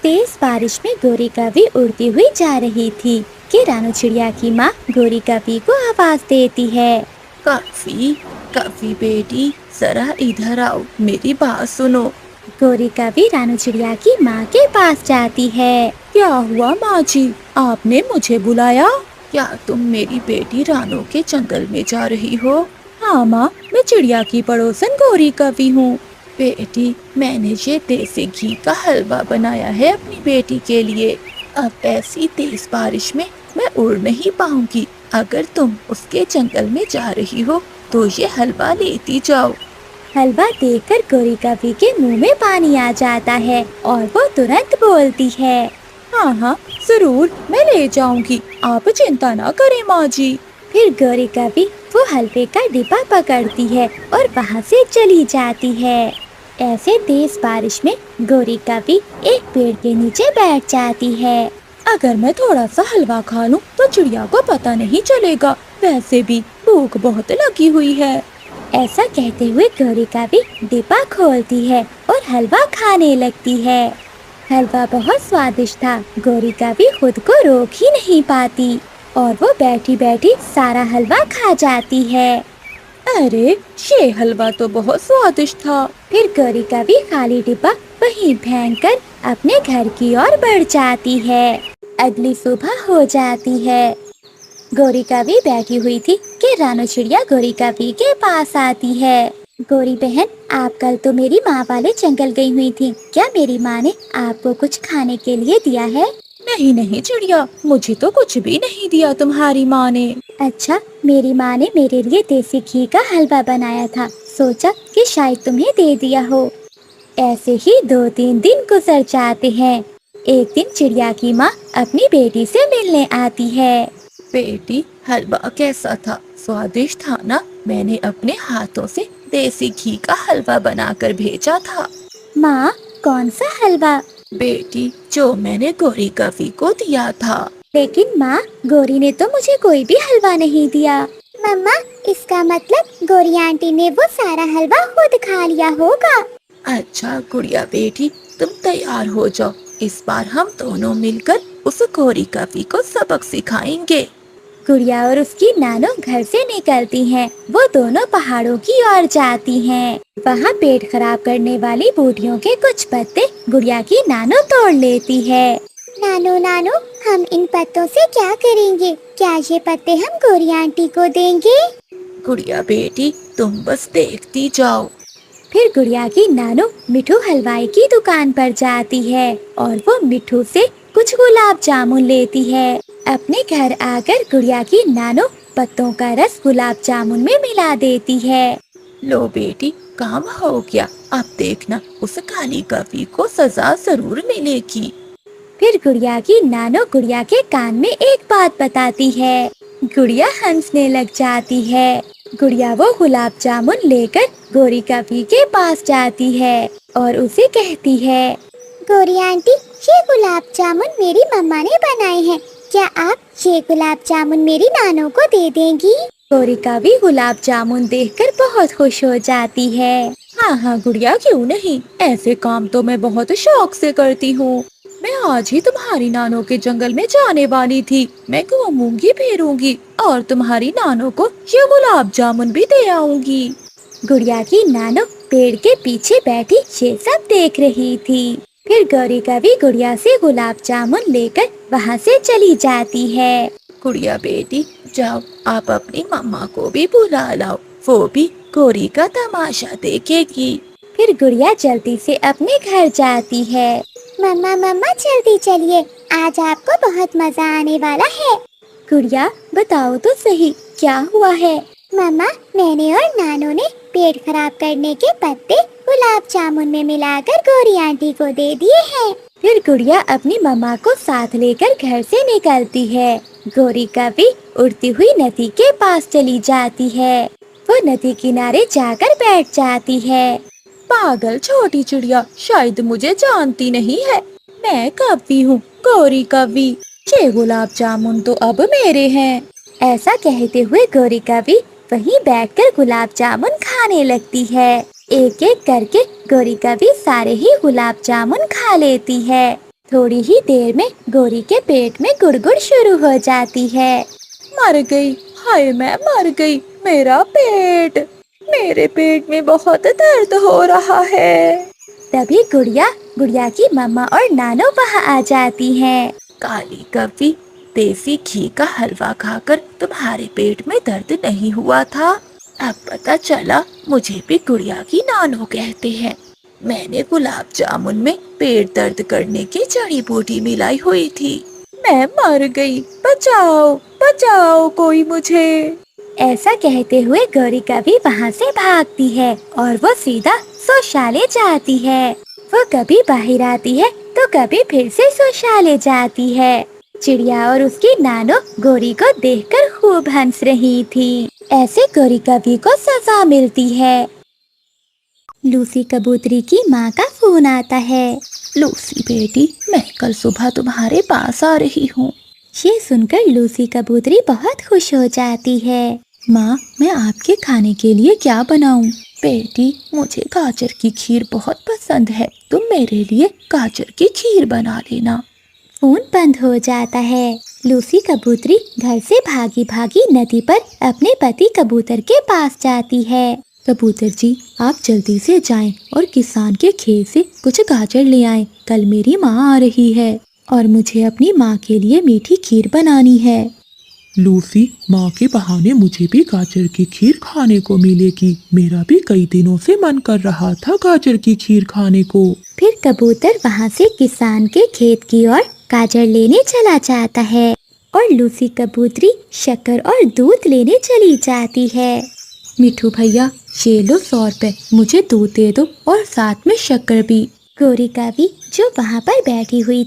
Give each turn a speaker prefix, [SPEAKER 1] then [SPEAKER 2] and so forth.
[SPEAKER 1] तेज बारिश में गोरी कवि उड़ती हुई जा रही थी कि रानू चिड़िया की माँ गोरी कवि को आवाज देती है।
[SPEAKER 2] कफी, कफी बेटी, जरा इधर आओ, मेरी बात सुनो।
[SPEAKER 1] गोरी कवि रानू चिड़िया की माँ के पास जाती है।
[SPEAKER 2] क्या हुआ माँ जी, आपने मुझे बुलाया? क्या तुम मेरी बेटी रानू के जंगल में जा रही हो? हाँ माँ, मैं चिड़िया की पड़ोसन गोरी कवि हूँ। बेटी, मैंने ये देसी घी का हलवा बनाया है अपनी बेटी के लिए। अब ऐसी तेज बारिश में मैं उड़ नहीं पाऊंगी। अगर तुम उसके जंगल में जा रही हो तो ये हलवा लेती जाओ।
[SPEAKER 1] हलवा देखकर गोरी कवि के मुंह में पानी आ जाता है और वो तुरंत बोलती है,
[SPEAKER 2] हाँ हाँ जरूर, मैं ले जाऊंगी, आप चिंता ना करें माँ जी।
[SPEAKER 1] फिर गोरी कवि वो हलवे का डिब्बा पकड़ती है और वहाँ से चली जाती है। ऐसे तेज बारिश में गोरी कवि एक पेड़ के नीचे बैठ जाती है।
[SPEAKER 2] अगर मैं थोड़ा सा हलवा खा लूं तो चिड़िया को पता नहीं चलेगा, वैसे भी भूख बहुत लगी हुई है।
[SPEAKER 1] ऐसा कहते हुए गोरी कवि डिब्बा खोलती है और हलवा खाने लगती है। हलवा बहुत स्वादिष्ट था, गोरी कवि खुद को रोक ही नहीं पाती और वो बैठी बैठी सारा हलवा खा जाती है।
[SPEAKER 2] अरे, ये हलवा तो बहुत स्वादिष्ट था।
[SPEAKER 1] फिर गोरी कवि खाली डिब्बा वहीं फेंक कर अपने घर की ओर बढ़ जाती है। अगली सुबह हो जाती है। गोरी कवि बैठी हुई थी कि रानू चिड़िया गोरी कवि के पास आती है। गोरी बहन, आप कल तो मेरी माँ वाले जंगल गई हुई थी, क्या मेरी माँ ने आपको कुछ खाने के लिए दिया है?
[SPEAKER 2] नहीं नहीं चिड़िया, मुझे तो कुछ भी नहीं दिया तुम्हारी माँ ने।
[SPEAKER 1] अच्छा, मेरी माँ ने मेरे लिए देसी घी का हलवा बनाया था, सोचा कि शायद तुम्हें दे दिया हो। ऐसे ही 2-3 दिन गुजर जाते हैं। एक दिन चिड़िया की माँ अपनी बेटी से मिलने आती है।
[SPEAKER 2] बेटी, हलवा कैसा था? स्वादिष्ट था ना? मैंने अपने हाथों से देसी घी का हलवा बनाकर भेजा था।
[SPEAKER 1] माँ, कौन सा हलवा?
[SPEAKER 2] बेटी, जो मैंने गोरी कवि को दिया था।
[SPEAKER 1] लेकिन माँ, गोरी ने तो मुझे कोई भी हलवा नहीं दिया। मम्मा, इसका मतलब गोरी आंटी ने वो सारा हलवा खुद खा लिया होगा।
[SPEAKER 2] अच्छा गुड़िया बेटी, तुम तैयार हो जाओ, इस बार हम दोनों मिलकर उस गोरी कवि को सबक सिखाएंगे।
[SPEAKER 1] गुड़िया और उसकी नानो घर से निकलती हैं। वो दोनों पहाड़ों की ओर जाती हैं। वहाँ पेट खराब करने वाली बूटियों के कुछ पत्ते गुड़िया की नानो तोड़ लेती है। नानो नानो, हम इन पत्तों से क्या करेंगे? क्या ये पत्ते हम गोरी आंटी को देंगे?
[SPEAKER 2] गुड़िया बेटी, तुम बस देखती जाओ।
[SPEAKER 1] फिर गुड़िया की नानो मिठू हलवाई की दुकान पर जाती है और वो मिठू से कुछ गुलाब जामुन लेती है। अपने घर आकर गुड़िया की नानो पत्तों का रस गुलाब जामुन में मिला देती है।
[SPEAKER 2] लो बेटी, काम हो गया, अब देखना उस काली कवि को सजा जरूर मिलेगी।
[SPEAKER 1] फिर गुड़िया की नानो गुड़िया के कान में एक बात बताती है। गुड़िया हंसने लग जाती है। गुड़िया वो गुलाब जामुन लेकर गोरी कवि के पास जाती है और उसे कहती है, गोरी आंटी, ये गुलाब जामुन मेरी मम्मा ने बनाए हैं, क्या आप ये गुलाब जामुन मेरी नानो को दे देंगी? गोरी कवि गुलाब जामुन देखकर बहुत खुश हो जाती है।
[SPEAKER 2] हाँ हाँ गुड़िया, क्यों नहीं, ऐसे काम तो मैं बहुत शौक से करती हूँ। मैं आज ही तुम्हारी नानो के जंगल में जाने वाली थी। मैं घूमूंगी फिरूंगी और तुम्हारी नानो को ये गुलाब जामुन भी दे आऊंगी।
[SPEAKER 1] गुड़िया की नानो पेड़ के पीछे बैठी ये सब देख रही थी। फिर गोरी कवि गुड़िया से गुलाब जामुन लेकर वहाँ से चली जाती है।
[SPEAKER 2] गुड़िया बेटी, जाओ आप अपनी मम्मा को भी बुला लाओ, वो भी गोरी का तमाशा देखेगी।
[SPEAKER 1] फिर गुड़िया जल्दी से अपने घर जाती है। मम्मा मम्मा, जल्दी चलिए, आज आपको बहुत मजा आने वाला है। गुड़िया, बताओ तो सही, क्या हुआ है? मम्मा, मैंने और नानो ने पेट खराब करने के पत्ते गुलाब जामुन में मिलाकर गोरी आंटी को दे दिए हैं। फिर गुड़िया अपनी मम्मा को साथ लेकर घर से निकलती है। गोरी कवि उड़ती हुई नदी के पास चली जाती है। वो नदी किनारे जाकर बैठ जाती है।
[SPEAKER 2] पागल छोटी चिड़िया, शायद मुझे जानती नहीं है, मैं कवि हूँ, गोरी कवि। ये गुलाब जामुन तो अब मेरे हैं।
[SPEAKER 1] ऐसा कहते हुए गोरी कवि वहीं बैठकर गुलाब जामुन खाने लगती है। एक एक करके गोरी कवि सारे ही गुलाब जामुन खा लेती है। थोड़ी ही देर में गोरी के पेट में गुड़गुड़ शुरू हो जाती है।
[SPEAKER 2] मर गई, हाय मैं मर गई। मेरा पेट, मेरे पेट में बहुत दर्द हो रहा है।
[SPEAKER 1] तभी गुड़िया की मम्मा और नानो वहाँ आ जाती हैं।
[SPEAKER 2] काली कव्वी, देसी घी का हलवा खाकर तुम्हारे पेट में दर्द नहीं हुआ था? अब पता चला मुझे भी गुड़िया की नानो कहते हैं। मैंने गुलाब जामुन में पेट दर्द करने की जड़ी बूटी मिलाई हुई थी। मैं मर गई, बचाओ बचाओ कोई मुझे।
[SPEAKER 1] ऐसा कहते हुए गौरी कभी वहाँ से भागती है और वो सीधा शौचालय जाती है। वो कभी बाहर आती है तो कभी फिर से शौचालय जाती है। चिड़िया और उसकी नानो गौरी को देखकर खूब हंस रही थी। ऐसे गौरी कभी को सजा मिलती है। लूसी कबूतरी की माँ का फोन आता है।
[SPEAKER 2] लूसी बेटी, मैं कल सुबह तुम्हारे पास आ रही हूँ।
[SPEAKER 1] ये सुनकर लूसी कबूतरी बहुत खुश हो जाती है।
[SPEAKER 2] माँ, मैं आपके खाने के लिए क्या बनाऊं? बेटी, मुझे गाजर की खीर बहुत पसंद है। तुम मेरे लिए गाजर की खीर बना लेना।
[SPEAKER 1] फोन बंद हो जाता है। लूसी कबूतरी घर से भागी भागी नदी पर अपने पति कबूतर के पास जाती है।
[SPEAKER 2] कबूतर जी, आप जल्दी से जाएं और किसान के खेत से कुछ गाजर ले आएं। कल मेरी माँ आ रही है और मुझे अपनी माँ के लिए मीठी खीर बनानी है।
[SPEAKER 3] लूसी, माँ के बहाने मुझे भी गाजर की खीर खाने को मिलेगी। मेरा भी कई दिनों से मन कर रहा था गाजर की खीर खाने को।
[SPEAKER 1] फिर कबूतर वहाँ से किसान के खेत की ओर गाजर लेने चला जाता है और लूसी कबूतरी शक्कर और दूध लेने चली जाती है।
[SPEAKER 2] मिठू भैया, ये लो 100 रुपए, मुझे दूध दे दो और साथ में शक्कर भी।
[SPEAKER 1] गौरी कभी जो वहाँ पर बैठी हुई